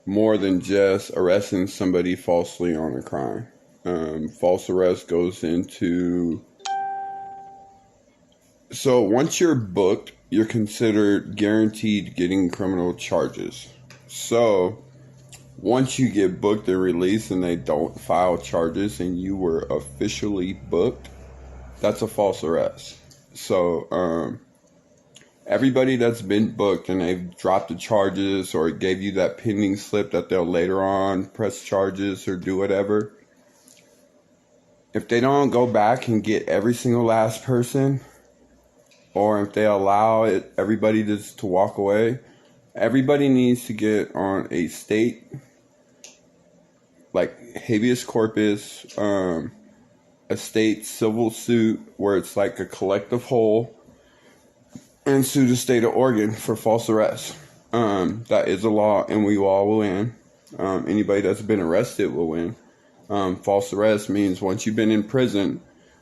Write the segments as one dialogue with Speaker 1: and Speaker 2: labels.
Speaker 1: more than just arresting somebody falsely on a crime. False arrest goes into... So once you're booked, you're considered guaranteed getting criminal charges. So once you get booked and released and they don't file charges and you were officially booked, that's a false arrest. So everybody that's been booked and they've dropped the charges or gave you that pending slip that they'll later on press charges or do whatever, if they don't go back and get every single last person, or if they allow everybody to walk away, everybody needs to get on a state, like habeas corpus, a state civil suit where it's like a collective whole, and sue the state of Oregon for false arrest. That is a law, and we all will win. Anybody that's been arrested will win. False arrest means once you've been in prison,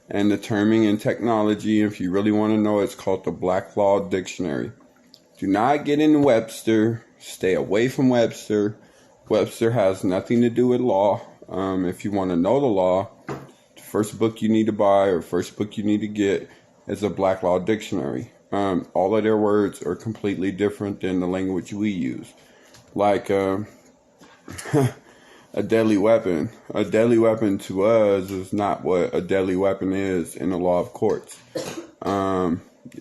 Speaker 1: and the terming in technology, if you really want to know, it's called the Black Law Dictionary. Do not get in Webster. Stay away from Webster. Webster has nothing to do with law. If you want to know the law, the first book you need to buy or first book you need to get is a Black Law Dictionary. All of their words are completely different than the language we use. Like a deadly weapon. A deadly weapon to us is not what a deadly weapon is in the law of courts.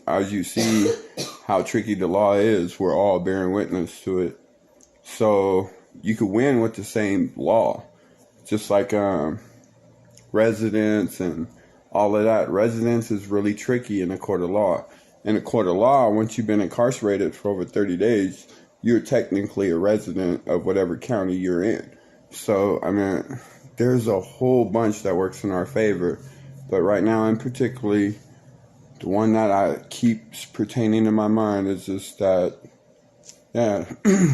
Speaker 1: As you see how tricky the law is, we're all bearing witness to it. So you could win with the same law. Just like residence and all of that. Residence is really tricky in a court of law. In a court of law, once you've been incarcerated for over 30 days, you're technically a resident of whatever county you're in. So, I mean, there's a whole bunch that works in our favor. But right now, in particularly, the one that keeps pertaining in my mind is just that,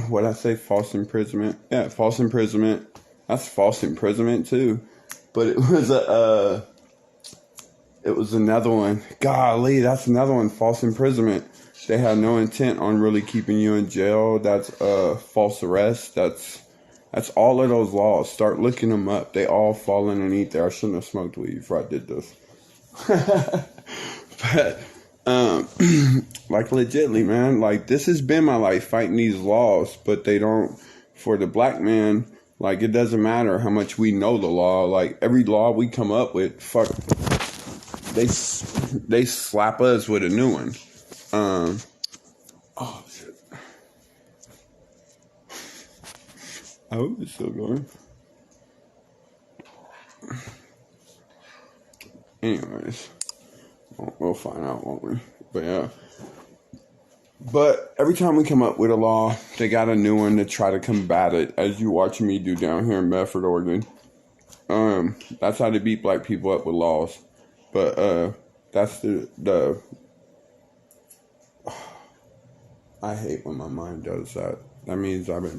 Speaker 1: what I say, false imprisonment. Yeah, false imprisonment. That's false imprisonment, too. But it was another one. Golly, that's another one, false imprisonment. They had no intent on really keeping you in jail. That's false arrest. That's all of those laws. Start looking them up. They all fall underneath there. I shouldn't have smoked weed before I did this. But, like, legitly, man, like, this has been my life, fighting these laws, but they don't, for the black man, like, it doesn't matter how much we know the law. Like, every law we come up with, fuck, they slap us with a new one. Oh, shit. I hope it's still going. Anyways, we'll find out, won't we? But yeah. But every time we come up with a law, they got a new one to try to combat it, as you watching me do down here in Medford, Oregon. That's how they beat black people up with laws. But that's the I hate when my mind does that. That means I've been